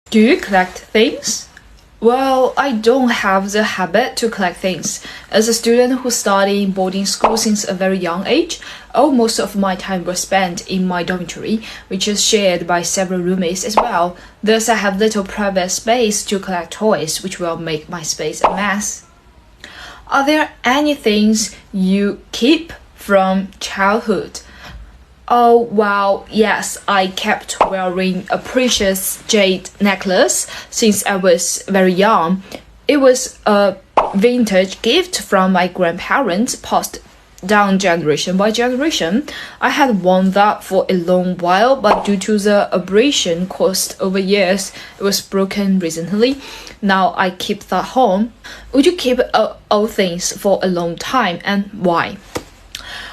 Do you collect things? Well, I don't have the habit to collect things. As a student who studied in boarding school since a very young age, most of my time was spent in my dormitory, which is shared by several roommates as well. Thus, I have little private space to collect toys, which will make my space a mess. Are there any things you keep from childhood? Oh, well, yes, I kept wearing a precious jade necklace since I was very young. It was a vintage gift from my grandparents, passed down generation by generation. I had worn that for a long while, but due to the abrasion caused over years, it was broken recently. Now I keep that home. Would you keep old things for a long time, and why?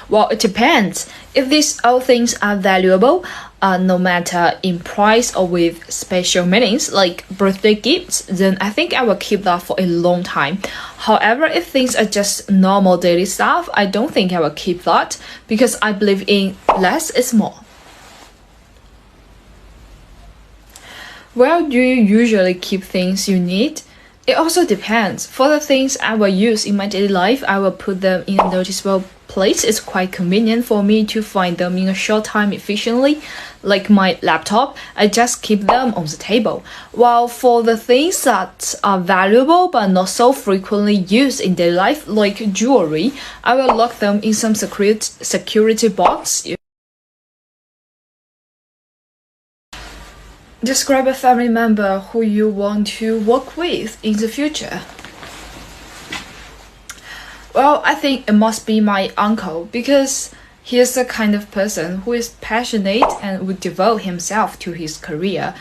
Well, it depends. If these old things are valuable, no matter in price or with special meanings like birthday gifts, then I think I will keep that for a long time. However, if things are just normal daily stuff, I don't think I will keep that because I believe in less is more. Where do you usually keep things you need? It also depends. For the things I will use in my daily life, I will put them in a noticeable place. It's quite convenient for me to find them in a short time efficiently. Like my laptop, I just keep them on the table. While for the things that are valuable but not so frequently used in daily life, like jewelry, I will lock them in some security box. Describe a family member who you want to work with in the future. Well, I think it must be my uncle because he is the kind of person who is passionate and would devote himself to his career.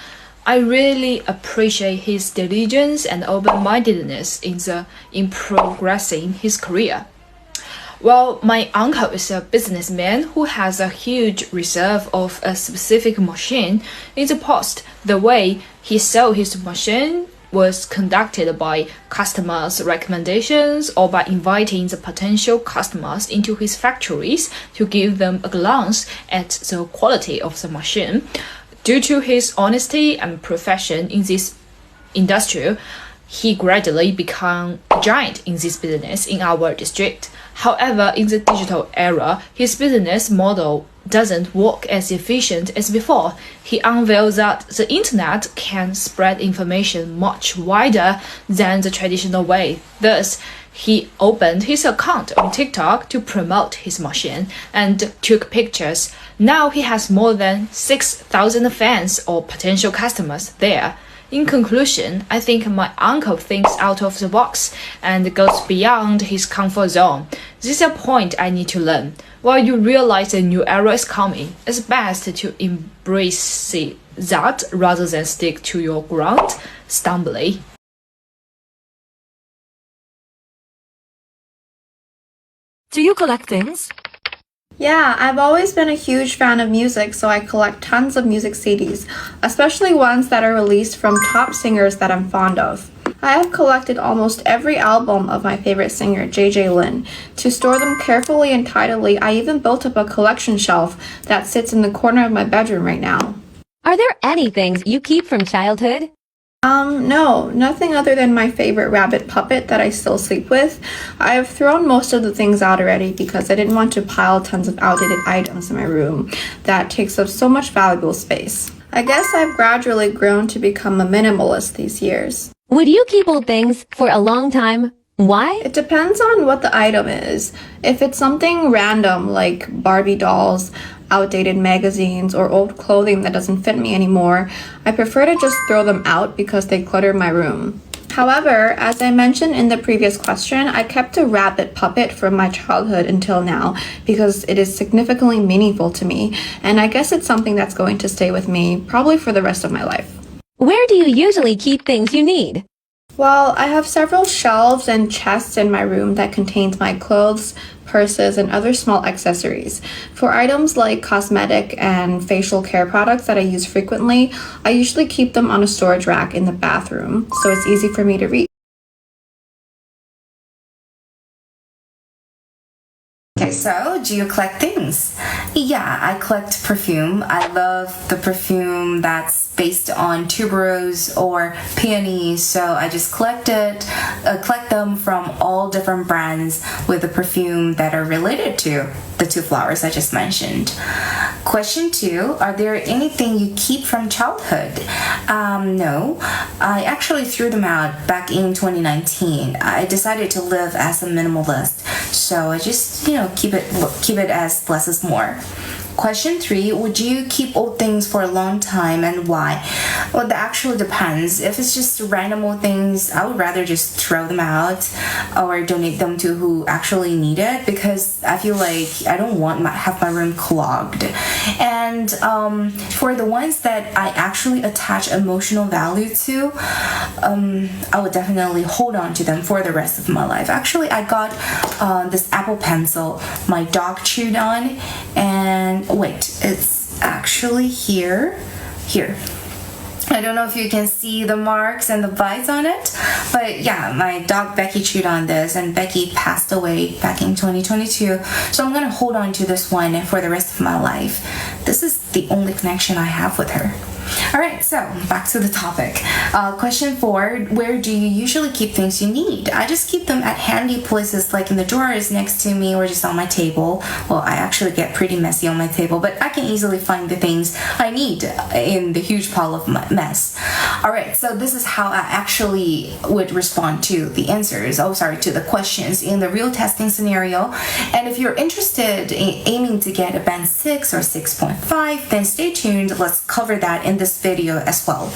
I really appreciate his diligence and open-mindedness in progressing his career. Well, my uncle is a businessman who has a huge reserve of a specific machine. In the past, the way he sold his machine was conducted by customers' recommendations or by inviting the potential customers into his factories to give them a glance at the quality of the machine. Due to his honesty and profession in this industry, he gradually became a giant in this business in our district. However, in the digital era, his business model doesn't work as efficient as before. He unveiled that the internet can spread information much wider than the traditional way. Thus, he opened his account on TikTok to promote his machine and took pictures. Now he has more than 6,000 fans or potential customers there. In conclusion, I think my uncle thinks out of the box and goes beyond his comfort zone. This is a point I need to learn. While you realize a new era is coming, it's best to embrace that rather than stick to your ground stumbly. Do you collect things? Yeah, I've always been a huge fan of music, so I collect tons of music CDs, especially ones that are released from top singers that I'm fond of. I have collected almost every album of my favorite singer, JJ Lin. To store them carefully and tidily, I even built up a collection shelf that sits in the corner of my bedroom right now. Are there any things you keep from childhood? No, nothing other than my favorite rabbit puppet that I still sleep with. I have thrown most of the things out already because I didn't want to pile tons of outdated items in my room that takes up so much valuable space. I guess I've gradually grown to become a minimalist these years. Would you keep old things for a long time? Why? It depends on what the item is. If it's something random like Barbie dolls, outdated magazines, or old clothing that doesn't fit me anymore, I prefer to just throw them out because they clutter my room. However, as I mentioned in the previous question, I kept a rabbit puppet from my childhood until now because it is significantly meaningful to me, and I guess it's something that's going to stay with me probably for the rest of my life. Where do you usually keep things you need? Well, I have several shelves and chests in my room that contains my clothes, purses, and other small accessories. For items like cosmetic and facial care products that I use frequently, I usually keep them on a storage rack in the bathroom, so it's easy for me to reach. Okay, so do you collect things? Yeah, I collect perfume. I love the perfume that's based on tuberose or peonies, so I just collect them from all different brands with the perfume that are related to the two flowers I just mentioned. Question 2, are there anything you keep from childhood? No, I actually threw them out back in 2019. I decided to live as a minimalist, so I just keep it as less is more. Question 3, would you keep old things for a long time and why? Well, that actually depends. If it's just random old things, I would rather just throw them out or donate them to who actually need it, because I feel like I don't want have my room clogged. And for the ones that I actually attach emotional value to, I would definitely hold on to them for the rest of my life. Actually, I got this Apple Pencil my dog chewed on, and wait, it's actually here. I don't know if you can see the marks and the bites on it, but yeah, my dog Becky chewed on this, and Becky passed away back in 2022, so I'm gonna hold on to this one for the rest of my life. This is the only connection I have with her. Alright, so back to the topic. Question 4, where do you usually keep things you need? I just keep them at handy places like in the drawers next to me or just on my table. Well, I actually get pretty messy on my table, but I can easily find the things I need in the huge pile of mess. Alright, so this is how I actually would respond to the answers, to the questions in the real testing scenario. And if you're interested in aiming to get a band 6 or 6.5, then stay tuned. Let's cover that in this video as well.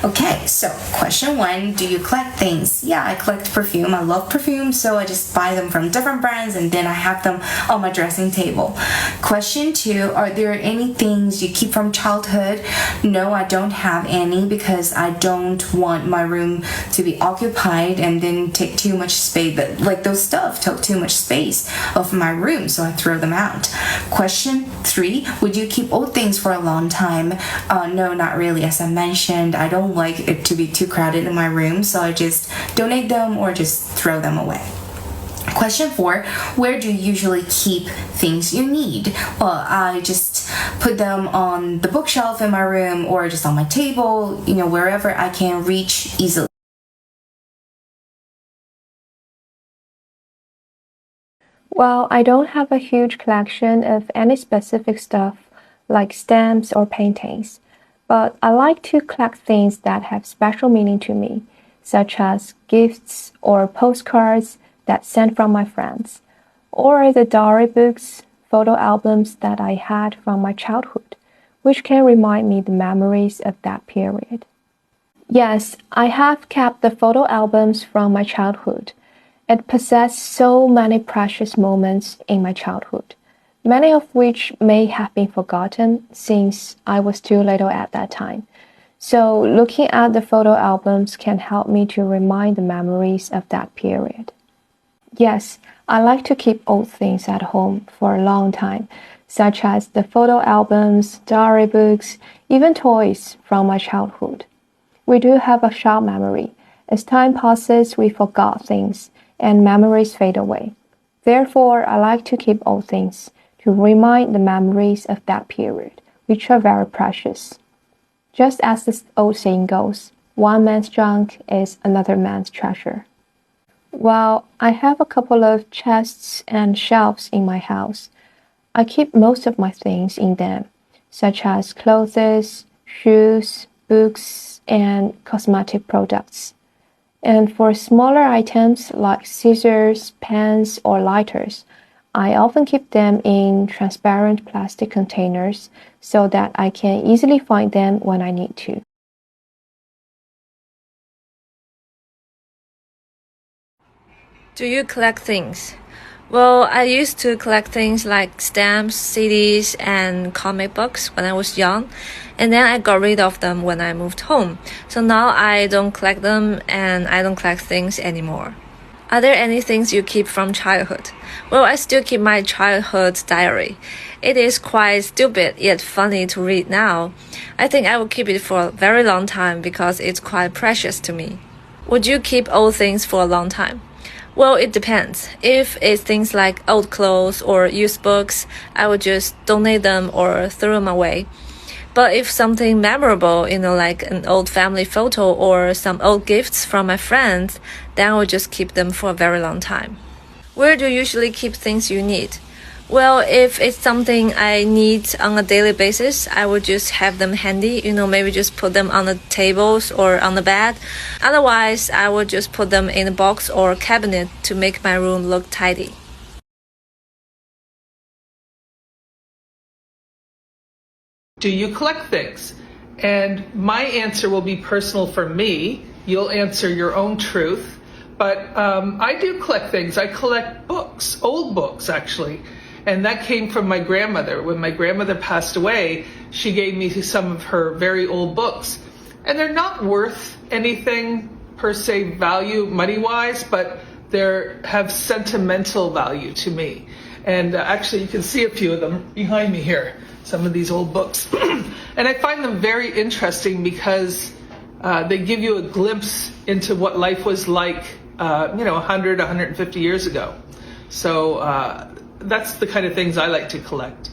Okay, so question 1, do you collect things? Yeah, I collect perfume. I love perfume, so I just buy them from different brands and then I have them on my dressing table. Question 2, are there any things you keep from childhood? No, I don't have any, because I don't want my room to be occupied and then take too much space. But like those stuff took too much space of my room, so I throw them out. Question 3, would you keep old things for a long time? No, not really. As I mentioned, I don't like it to be too crowded in my room, so I just donate them or just throw them away. Question 4, where do you usually keep things you need? Well, I just put them on the bookshelf in my room or just on my table, wherever I can reach easily. Well, I don't have a huge collection of any specific stuff like stamps or paintings, but I like to collect things that have special meaning to me, such as gifts or postcards that sent from my friends, or the diary books, photo albums that I had from my childhood, which can remind me the memories of that period. Yes, I have kept the photo albums from my childhood. It possessed so many precious moments in my childhood, many of which may have been forgotten since I was too little at that time. So looking at the photo albums can help me to remind the memories of that period. Yes, I like to keep old things at home for a long time, such as the photo albums, diary books, even toys from my childhood. We do have a short memory. As time passes, we forgot things, and memories fade away. Therefore, I like to keep old things to remind the memories of that period, which are very precious. Just as the old saying goes, one man's junk is another man's treasure. Well, I have a couple of chests and shelves in my house. I keep most of my things in them, such as clothes, shoes, books, and cosmetic products. And for smaller items like scissors, pens, or lighters, I often keep them in transparent plastic containers so that I can easily find them when I need to. Do you collect things? Well, I used to collect things like stamps, CDs, and comic books when I was young, and then I got rid of them when I moved home. So now I don't collect them and I don't collect things anymore. Are there any things you keep from childhood? Well, I still keep my childhood diary. It is quite stupid yet funny to read now. I think I will keep it for a very long time because it's quite precious to me. Would you keep old things for a long time? Well, it depends. If it's things like old clothes or used books, I would just donate them or throw them away. But if something memorable, like an old family photo or some old gifts from my friends, then I will just keep them for a very long time. Where do you usually keep things you need? Well, if it's something I need on a daily basis, I would just have them handy, maybe just put them on the tables or on the bed. Otherwise, I would just put them in a box or cabinet to make my room look tidy. Do you collect things? And my answer will be personal for me. You'll answer your own truth. But I do collect things. I collect books, old books actually. And that came from my grandmother. When my grandmother passed away, she gave me some of her very old books. And they're not worth anything per se value money-wise, but they have sentimental value to me. And actually you can see a few of them behind me here, some of these old books. And I find them very interesting because they give you a glimpse into what life was like 100, 150 years ago. So that's the kind of things I like to collect.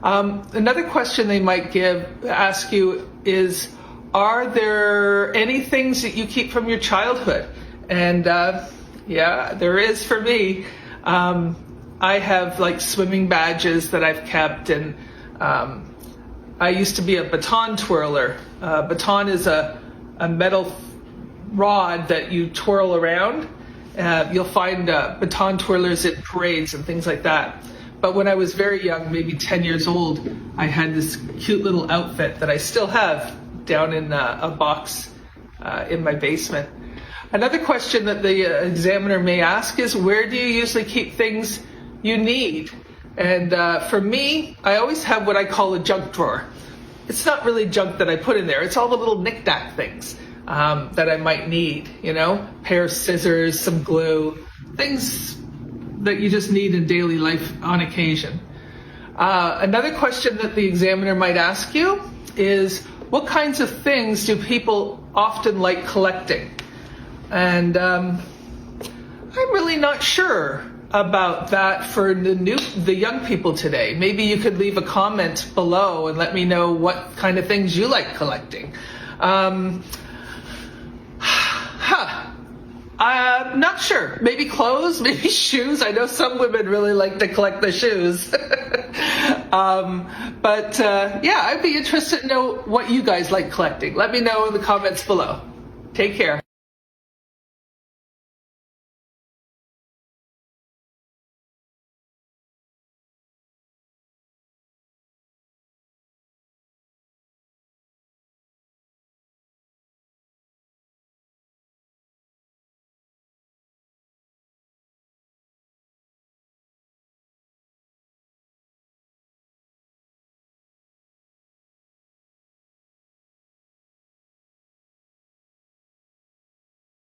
Another question they might ask you is, are there any things that you keep from your childhood? And yeah, there is for me. I have like swimming badges that I've kept, and I used to be a baton twirler. Baton is a metal rod that you twirl around. You'll find baton twirlers at parades and things like that. But when I was very young, maybe 10 years old, I had this cute little outfit that I still have down in a box in my basement. Another question that the examiner may ask is, where do you usually keep things you need? And for me, I always have what I call a junk drawer. It's not really junk that I put in there. It's all the little knick-knack things that I might need, pair of scissors, some glue, things that you just need in daily life on occasion. Another question that the examiner might ask you is, what kinds of things do people often like collecting? And I'm really not sure about that for the young people today. Maybe you could leave a comment below and let me know what kind of things you like collecting. I'm not sure. Maybe clothes, maybe shoes. I know some women really like to collect the shoes. But yeah, I'd be interested to know what you guys like collecting. Let me know in the comments below. Take care.